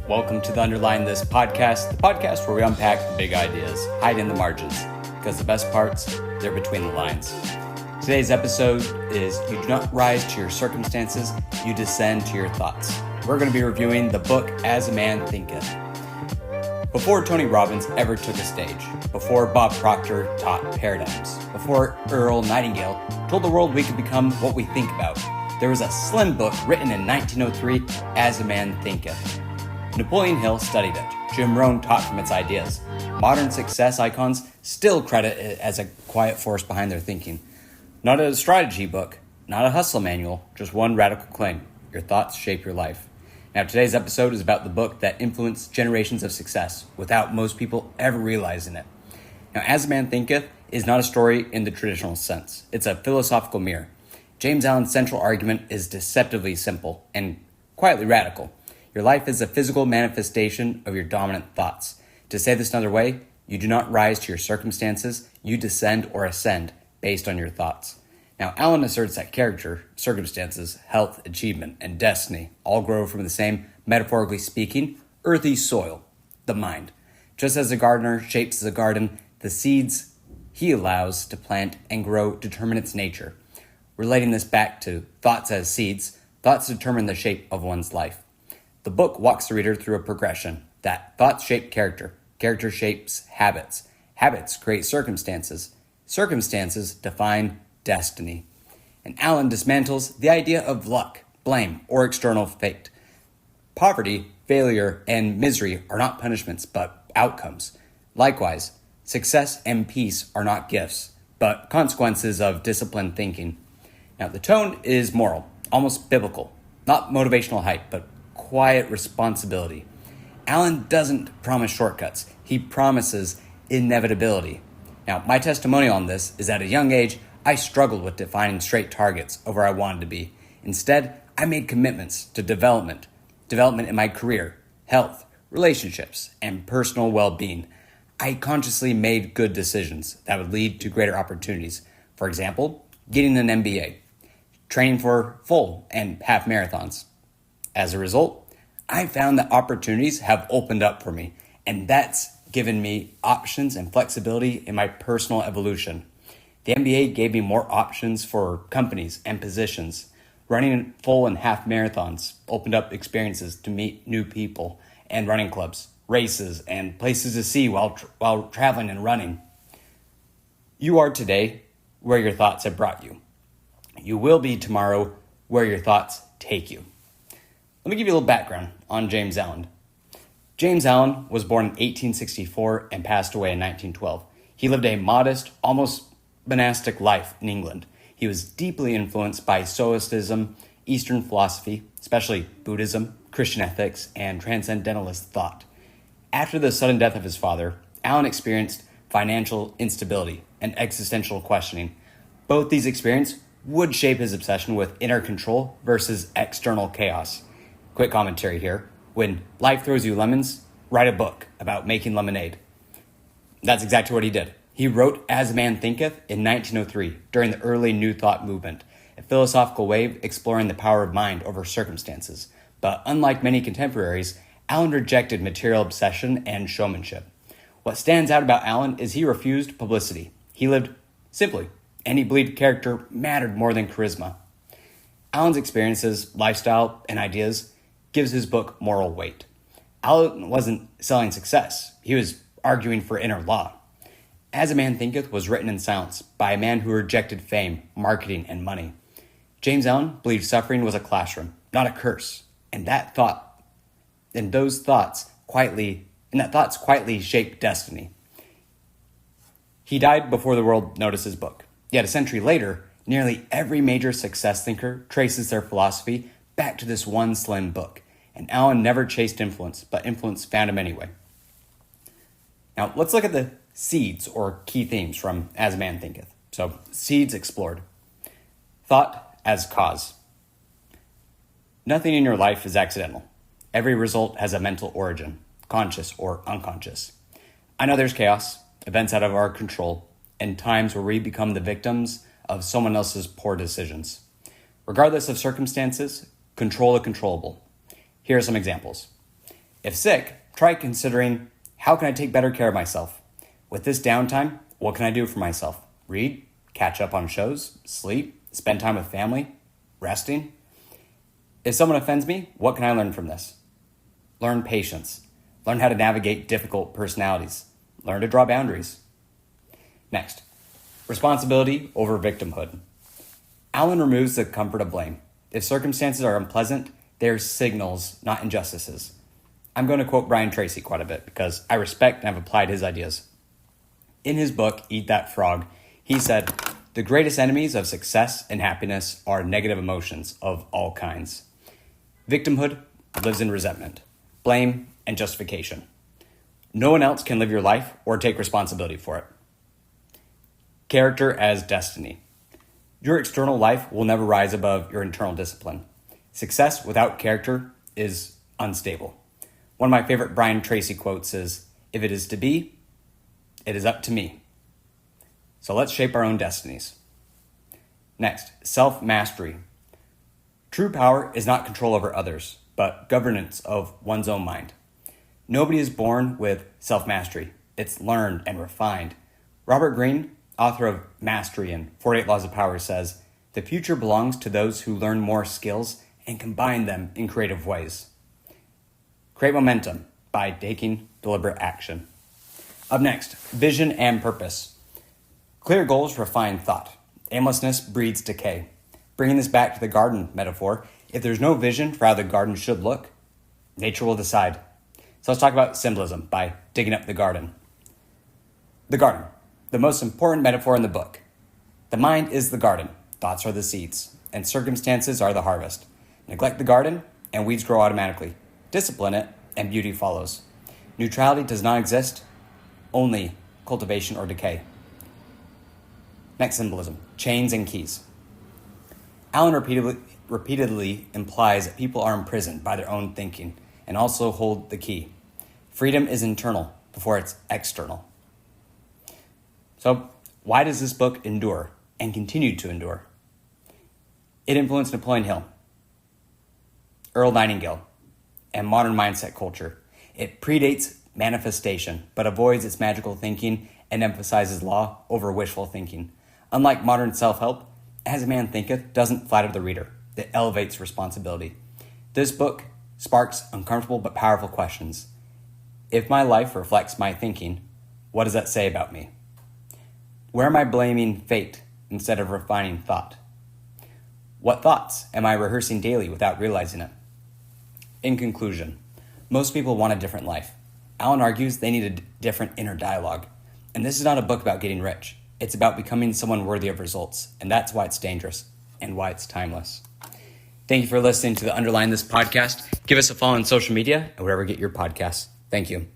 Welcome to the Underline This podcast, the podcast where we unpack the big ideas, hide in the margins, because the best parts, they're between the lines. Today's episode is You Do Not Rise to Your Circumstances, You Descend to Your Thoughts. We're going to be reviewing the book As a Man Thinketh. Before Tony Robbins ever took a stage, before Bob Proctor taught paradigms, before Earl Nightingale told the world we could become what we think about, there was a slim book written in 1903, As a Man Thinketh. Napoleon Hill studied it. Jim Rohn taught from its ideas. Modern success icons still credit it as a quiet force behind their thinking. Not a strategy book, not a hustle manual, just one radical claim. Your thoughts shape your life. Now, today's episode is about the book that influenced generations of success without most people ever realizing it. Now, As a Man Thinketh is not a story in the traditional sense. It's a philosophical mirror. James Allen's central argument is deceptively simple and quietly radical. Your life is a physical manifestation of your dominant thoughts. To say this another way, you do not rise to your circumstances, you descend or ascend based on your thoughts. Now, Allen asserts that character, circumstances, health, achievement, and destiny all grow from the same, metaphorically speaking, earthy soil, the mind. Just as a gardener shapes the garden, the seeds he allows to plant and grow determine its nature. Relating this back to thoughts as seeds, thoughts determine the shape of one's life. The book walks the reader through a progression that thoughts shape character, character shapes habits, habits create circumstances, circumstances define destiny. And Allen dismantles the idea of luck, blame, or external fate. Poverty, failure, and misery are not punishments, but outcomes. Likewise, success and peace are not gifts, but consequences of disciplined thinking. Now, the tone is moral, almost biblical, not motivational hype, but quiet responsibility. Allen doesn't promise shortcuts. He promises inevitability. Now, my testimonial on this is at a young age, I struggled with defining straight targets of where I wanted to be. Instead, I made commitments to development in my career, health, relationships, and personal well-being. I consciously made good decisions that would lead to greater opportunities. For example, getting an MBA, training for full and half marathons. As a result, I found that opportunities have opened up for me, and that's given me options and flexibility in my personal evolution. The MBA gave me more options for companies and positions. Running full and half marathons opened up experiences to meet new people and running clubs, races, and places to see while traveling and running. You are today where your thoughts have brought you. You will be tomorrow where your thoughts take you. Let me give you a little background on James Allen. James Allen was born in 1864 and passed away in 1912. He lived a modest, almost monastic life in England. He was deeply influenced by Stoicism, Eastern philosophy, especially Buddhism, Christian ethics, and transcendentalist thought. After the sudden death of his father, Allen experienced financial instability and existential questioning. Both these experiences would shape his obsession with inner control versus external chaos. Quick commentary here. When life throws you lemons, write a book about making lemonade. That's exactly what he did. He wrote As a Man Thinketh in 1903 during the early New Thought movement, a philosophical wave exploring the power of mind over circumstances. But unlike many contemporaries, Allen rejected material obsession and showmanship. What stands out about Allen is he refused publicity. He lived simply, and he believed character mattered more than charisma. Allen's experiences, lifestyle, and ideas gives his book moral weight. Allen wasn't selling success. He was arguing for inner law. As a Man Thinketh was written in silence by a man who rejected fame, marketing, and money. James Allen believed suffering was a classroom, not a curse, and that thoughts quietly shaped destiny. He died before the world noticed his book. Yet a century later, nearly every major success thinker traces their philosophy back to this one slim book. And Allen never chased influence, but influence found him anyway. Now, let's look at the seeds or key themes from As a Man Thinketh. So, seeds explored. Thought as cause. Nothing in your life is accidental. Every result has a mental origin, conscious or unconscious. I know there's chaos, events out of our control, and times where we become the victims of someone else's poor decisions. Regardless of circumstances, control the controllable. Here are some examples. If sick, try considering, how can I take better care of myself? With this downtime, what can I do for myself? Read, catch up on shows, sleep, spend time with family, resting. If someone offends me, what can I learn from this? Learn patience. Learn how to navigate difficult personalities. Learn to draw boundaries. Next, responsibility over victimhood. Allen removes the comfort of blame. If circumstances are unpleasant, they're signals, not injustices. I'm going to quote Brian Tracy quite a bit because I respect and have applied his ideas. In his book, Eat That Frog, he said, the greatest enemies of success and happiness are negative emotions of all kinds. Victimhood lives in resentment, blame, and justification. No one else can live your life or take responsibility for it. Character as destiny. Your external life will never rise above your internal discipline. Success without character is unstable. One of my favorite Brian Tracy quotes is, if it is to be, it is up to me. So let's shape our own destinies. Next, self-mastery. True power is not control over others, but governance of one's own mind. Nobody is born with self-mastery. It's learned and refined. Robert Greene, author of Mastery and 48 Laws of Power, says, the future belongs to those who learn more skills and combine them in creative ways. Create momentum by taking deliberate action. Up next, vision and purpose. Clear goals refine thought. Aimlessness breeds decay. Bringing this back to the garden metaphor, if there's no vision for how the garden should look, nature will decide. So let's talk about symbolism by digging up the garden. The garden, the most important metaphor in the book. The mind is the garden, thoughts are the seeds, and circumstances are the harvest. Neglect the garden, and weeds grow automatically. Discipline it, and beauty follows. Neutrality does not exist, only cultivation or decay. Next symbolism, chains and keys. Allen repeatedly implies that people are imprisoned by their own thinking and also hold the key. Freedom is internal before it's external. So, why does this book endure and continue to endure? It influenced Napoleon Hill, Earl Nightingale, and modern mindset culture. It predates manifestation, but avoids its magical thinking and emphasizes law over wishful thinking. Unlike modern self-help, As Man Thinketh doesn't flatter the reader. It elevates responsibility. This book sparks uncomfortable but powerful questions. If my life reflects my thinking, what does that say about me? Where am I blaming fate instead of refining thought? What thoughts am I rehearsing daily without realizing it? In conclusion, most people want a different life. Allen argues they need a different inner dialogue. And this is not a book about getting rich. It's about becoming someone worthy of results. And that's why it's dangerous and why it's timeless. Thank you for listening to the Underline This podcast. Give us a follow on social media and wherever you get your podcasts. Thank you.